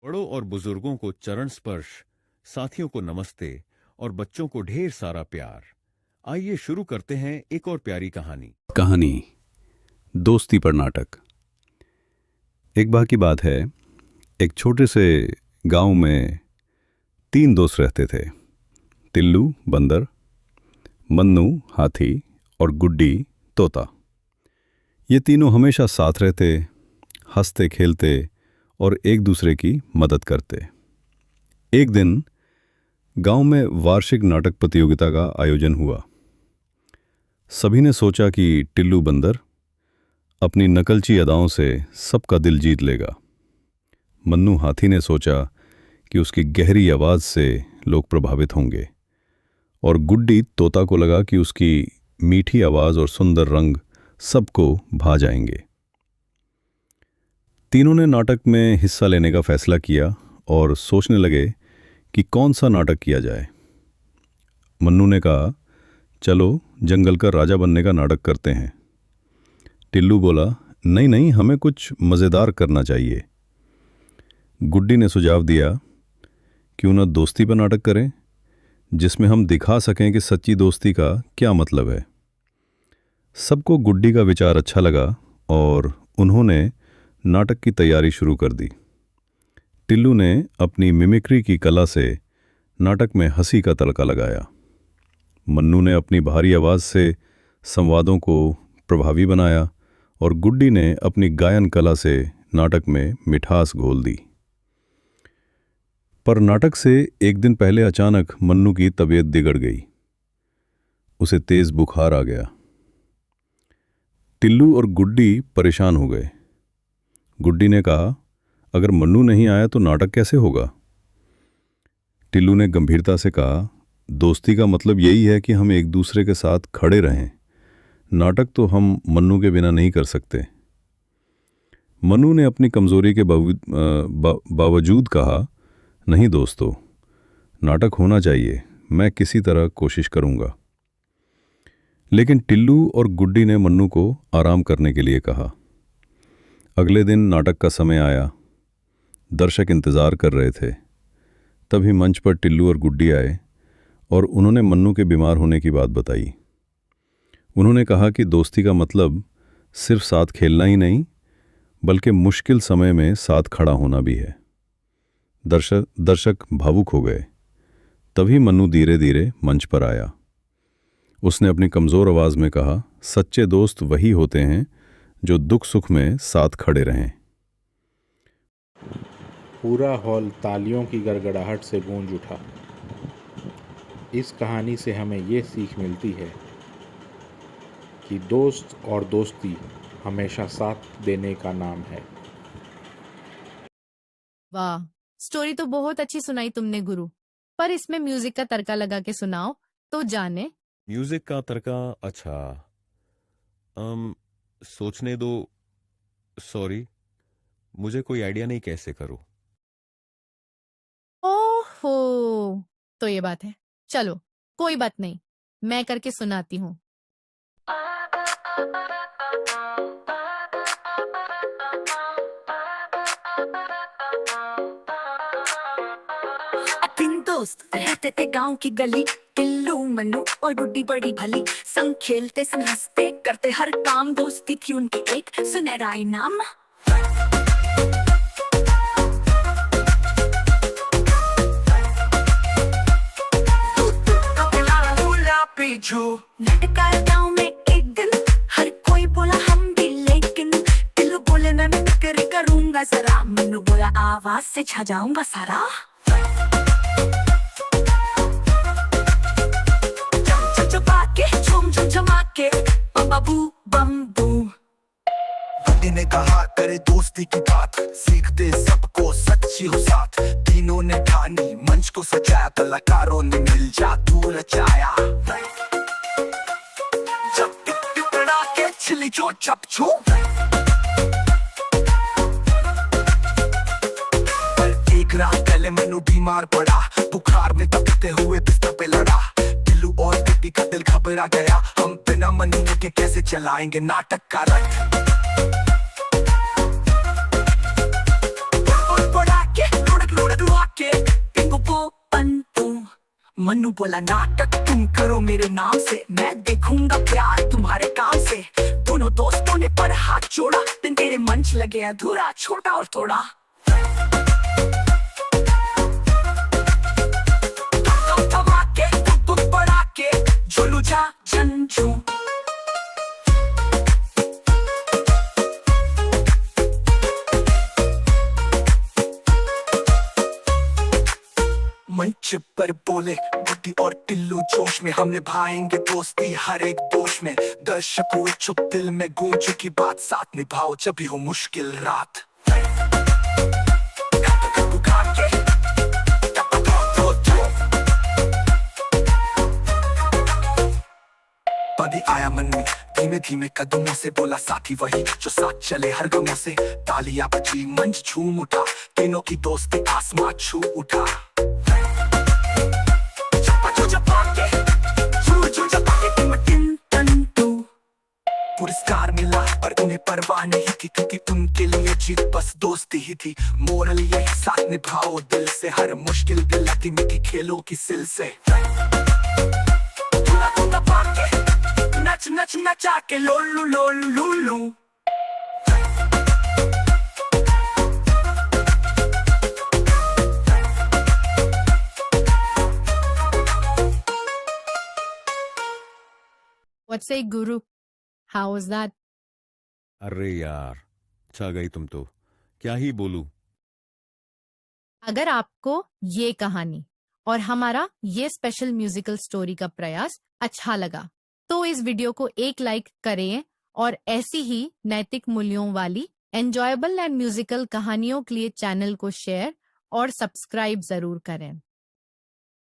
बड़ों और बुजुर्गों को चरण स्पर्श, साथियों को नमस्ते और बच्चों को ढेर सारा प्यार। आइए शुरू करते हैं एक और प्यारी कहानी। कहानी दोस्ती पर नाटक। एक बार की बात है, एक छोटे से गांव में 3 दोस्त रहते थे। टिल्लू बंदर, मन्नू हाथी और गुड्डी तोता। ये तीनों हमेशा साथ रहते, हंसते खेलते और एक दूसरे की मदद करते। एक दिन गांव में वार्षिक नाटक प्रतियोगिता का आयोजन हुआ। सभी ने सोचा कि टिल्लू बंदर अपनी नकलची अदाओं से सबका दिल जीत लेगा। मन्नू हाथी ने सोचा कि उसकी गहरी आवाज़ से लोग प्रभावित होंगे, और गुड्डी तोता को लगा कि उसकी मीठी आवाज़ और सुंदर रंग सबको भा जाएंगे। तीनों ने नाटक में हिस्सा लेने का फैसला किया और सोचने लगे कि कौन सा नाटक किया जाए। मन्नू ने कहा, चलो जंगल का राजा बनने का नाटक करते हैं। टिल्लू बोला, नहीं नहीं, हमें कुछ मज़ेदार करना चाहिए। गुड्डी ने सुझाव दिया, क्यों न दोस्ती पर नाटक करें, जिसमें हम दिखा सकें कि सच्ची दोस्ती का क्या मतलब है। सबको गुड्डी का विचार अच्छा लगा और उन्होंने नाटक की तैयारी शुरू कर दी। टिल्लू ने अपनी मिमिक्री की कला से नाटक में हंसी का तड़का लगाया। मन्नू ने अपनी भारी आवाज़ से संवादों को प्रभावी बनाया और गुड्डी ने अपनी गायन कला से नाटक में मिठास घोल दी। पर नाटक से एक दिन पहले अचानक मन्नू की तबीयत बिगड़ गई। उसे तेज बुखार आ गया। टिल्लू और गुड्डी परेशान हो गए। गुड्डी ने कहा, अगर मन्नू नहीं आया तो नाटक कैसे होगा। टिल्लू ने गंभीरता से कहा, दोस्ती का मतलब यही है कि हम एक दूसरे के साथ खड़े रहें। नाटक तो हम मन्नू के बिना नहीं कर सकते। मन्नू ने अपनी कमजोरी के बावजूद कहा, नहीं दोस्तों, नाटक होना चाहिए, मैं किसी तरह कोशिश करूंगा। लेकिन टिल्लू और गुड्डी ने मन्नू को आराम करने के लिए कहा। अगले दिन नाटक का समय आया। दर्शक इंतज़ार कर रहे थे। तभी मंच पर टिल्लू और गुड्डी आए और उन्होंने मन्नू के बीमार होने की बात बताई। उन्होंने कहा कि दोस्ती का मतलब सिर्फ साथ खेलना ही नहीं, बल्कि मुश्किल समय में साथ खड़ा होना भी है। दर्शक भावुक हो गए। तभी मन्नू धीरे धीरे मंच पर आया। उसने अपनी कमज़ोर आवाज़ में कहा, सच्चे दोस्त वही होते हैं जो दुख सुख में साथ खड़े रहें। पूरा हॉल तालियों की गड़गड़ाहट से गूंज उठा। इस कहानी से हमें ये सीख मिलती है कि दोस्त और दोस्ती हमेशा साथ देने का नाम है। वाह, स्टोरी तो बहुत अच्छी सुनाई तुमने गुरु, पर इसमें म्यूजिक का तड़का लगा के सुनाओ तो जाने। म्यूजिक का तड़का? अच्छा, सोचने दो। सॉरी, मुझे कोई आइडिया नहीं कैसे करूं। ओहो, तो ये बात है। चलो कोई बात नहीं, मैं करके सुनाती हूँ। तीन दोस्त रहते थे गांव की गली, टिल्लू मन्नू और गुड्डी बड़ी भली। संग खेलते संग हंसते करते हर काम, दोस्ती थी उनकी एक सुनहरा इनाम। नाटक गांव में एक दिन हर कोई बोला हम भी, लेकिन टिल्लू बोले मैं मिमिक्री करूंगा जरा, मन्नू बोला आवाज से छा जाऊंगा सारा। बम्बू बम्बू गुड्डी ने कहा, करे दोस्ती की बात, सीखते सबको सच्ची हो साथ। तीनों ने ठानी मंच को सजाया, कलाकारों ने मिल जादू रचाया। जब टिकड़ा के छिली जो चपचू, एक रात पहले मन्नू बीमार पड़ा, बुखार में दबते हुए बिस्तर पे लड़ा। टिल्लू और गुड्डी का दिल घबरा गया, हम बिना मन्नू के कैसे चलाएंगे नाटक का रथ। मन्नू बोला नाटक तुम करो मेरे नाम से, मैं देखूंगा प्यार तुम्हारे काम से। दोनों दोस्तों ने पर हाथ जोड़ा, दिन तेरे मंच लगे अधूरा, छोटा और थोड़ा। झुलू जा झंझू मंच पर बोले गुड्डी और टिल्लू जोश में, हम निभाएंगे दोस्ती हर एक दोष में। दर्शक हुए चुप, दिल में गूंज चुकी बात, साथ निभाओ जब भी हो मुश्किल रात। बदी आया मन में धीमे धीमे कदमों से, बोला साथी वही जो साथ चले हर गमों से। तालियां बजी, मंच झूम उठा, तीनों की दोस्ती आसमां छू उठा। पुरस्कार मिला पर उन्हें परवाह नहीं थी, क्योंकि उनके लिए जीत बस दोस्ती ही थी। मोरल ये साथ निभाओ दिल से, हर मुश्किल दिल आती मीठी खेलों की सिल से। नच नच नचा के लोलू लोलू Lulu. What say, Guru? How was that? अरे यार, छा गई तुम तो, क्या ही बोलूं। अगर आपको ये कहानी और हमारा ये स्पेशल म्यूजिकल स्टोरी का प्रयास अच्छा लगा तो इस वीडियो को एक लाइक करें और ऐसी ही नैतिक मूल्यों वाली एंजॉयबल एंड म्यूजिकल कहानियों के लिए चैनल को शेयर और सब्सक्राइब जरूर करें।